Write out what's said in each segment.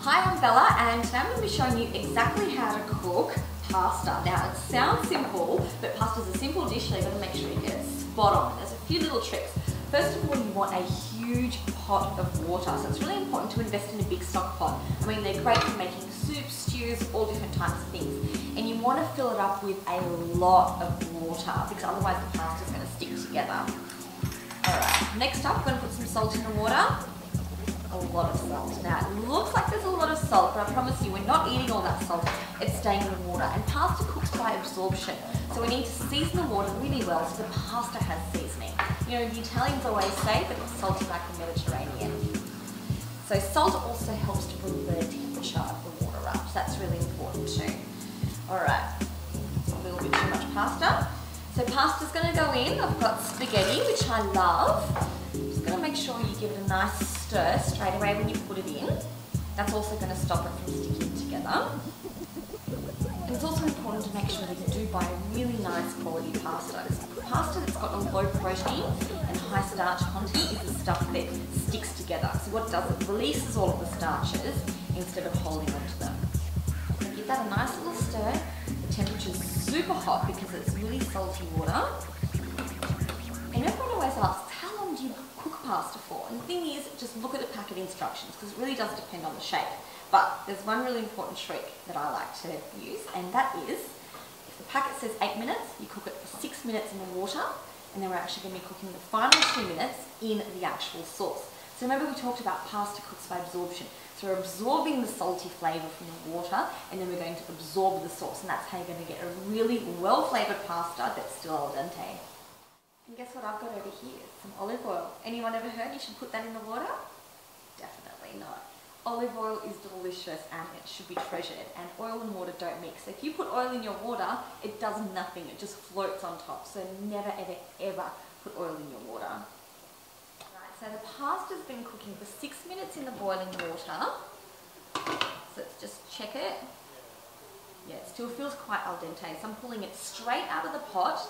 Hi, I'm Bella and today I'm going to be showing you exactly how to cook pasta. Now it sounds simple, but pasta's a simple dish, so you've got to make sure you get it spot on. There's a few little tricks. First of all, you want a huge pot of water, so it's really important to invest in a big stock pot. I mean, they're great for making soups, stews, all different types of things. And you want to fill it up with a lot of water because otherwise the pasta is going to stick together. Alright, next up, we're going to put some salt in the water. A lot of salt. Now it looks like there's a lot of salt, but I promise you we're not eating all that salt. It's staying in the water, and pasta cooks by absorption. So we need to season the water really well so the pasta has seasoning. You know, the Italians always say that it's salty like the Mediterranean. So salt also helps to bring the temperature of the water up, so that's really important too. Alright, a little bit too much pasta. So pasta's going to go in. I've got spaghetti, which I love. Just going to make sure you give it a nice stir straight away when you put it in. That's also going to stop it from sticking together. And it's also important to make sure that you do buy a really nice quality pasta. Pasta that's got a low protein and high starch content is the stuff that sticks together. So what it does, it releases all of the starches instead of holding onto them. So give that a nice little stir. The temperature's super hot because it's really salty water. And everyone always asks, how long do you cook pasta for? And the thing is, just look at the packet instructions because it really does depend on the shape. But there's one really important trick that I like to use, and that is, if the packet says 8 minutes, you cook it for 6 minutes in the water, and then we're actually going to be cooking the final 2 minutes in the actual sauce. So remember we talked about pasta cooks by absorption. So we're absorbing the salty flavour from the water, and then we're going to absorb the sauce, and that's how you're going to get a really well-flavoured pasta that's still al dente. And guess what I've got over here? Some olive oil. Anyone ever heard you should put that in the water? Definitely not. Olive oil is delicious and it should be treasured, and oil and water don't mix. So if you put oil in your water, it does nothing, it just floats on top. So never ever ever put oil in your water. Right, so the pasta's been cooking for 6 minutes in the boiling water. So let's just check it. Yeah, it still feels quite al dente. So I'm pulling it straight out of the pot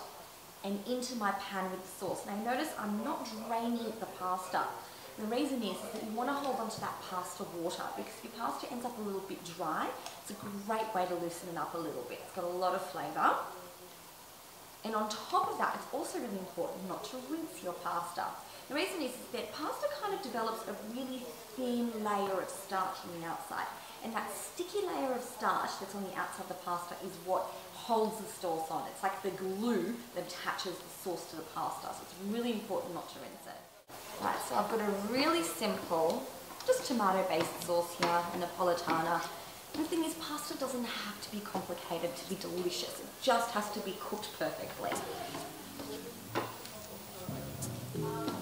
and into my pan with the sauce. Now notice I'm not draining the pasta. The reason is that you want to hold on to that pasta water, because if your pasta ends up a little bit dry, it's a great way to loosen it up a little bit. It's got a lot of flavour. And on top of that, it's also really important not to rinse your pasta. The reason is that pasta kind of develops a really thin layer of starch on the outside. And that sticky layer of starch that's on the outside of the pasta is what holds the sauce on. It's like the glue that attaches the sauce to the pasta. So it's really important not to rinse it. Right, so I've got a really simple, just tomato-based sauce here, a Napolitana. And the thing is, pasta doesn't have to be complicated to be delicious. It just has to be cooked perfectly.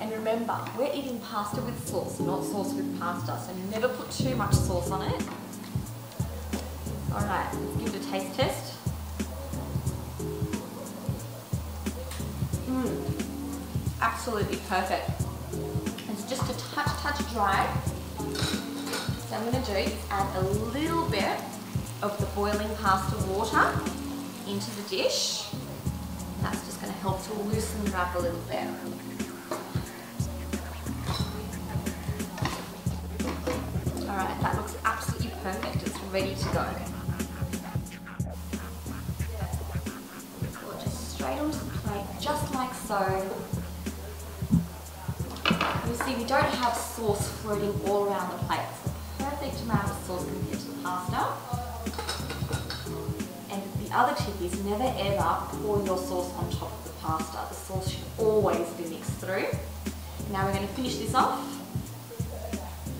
And remember, we're eating pasta with sauce, not sauce with pasta. So never put too much sauce on it. Alright, let's give it a taste test. Absolutely perfect. It's just a touch dry. So I'm going to do is add a little bit of the boiling pasta water into the dish. That's just going to help to loosen it up a little bit. Alright, that looks absolutely perfect. It's ready to go. Pour it just straight onto the plate, just like so. You see, we don't have sauce floating all around the plate. It's the perfect amount of sauce compared to the pasta. And the other tip is never ever pour your sauce on top of the pasta. The sauce should always be mixed through. Now we're going to finish this off.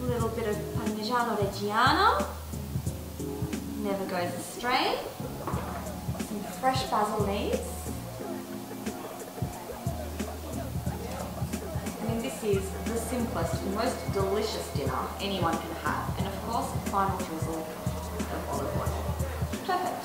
A little bit of Parmigiano Reggiano. Never goes astray. Some fresh basil leaves. This is the simplest and most delicious dinner anyone can have. And of course, a final drizzle of olive oil. Perfect.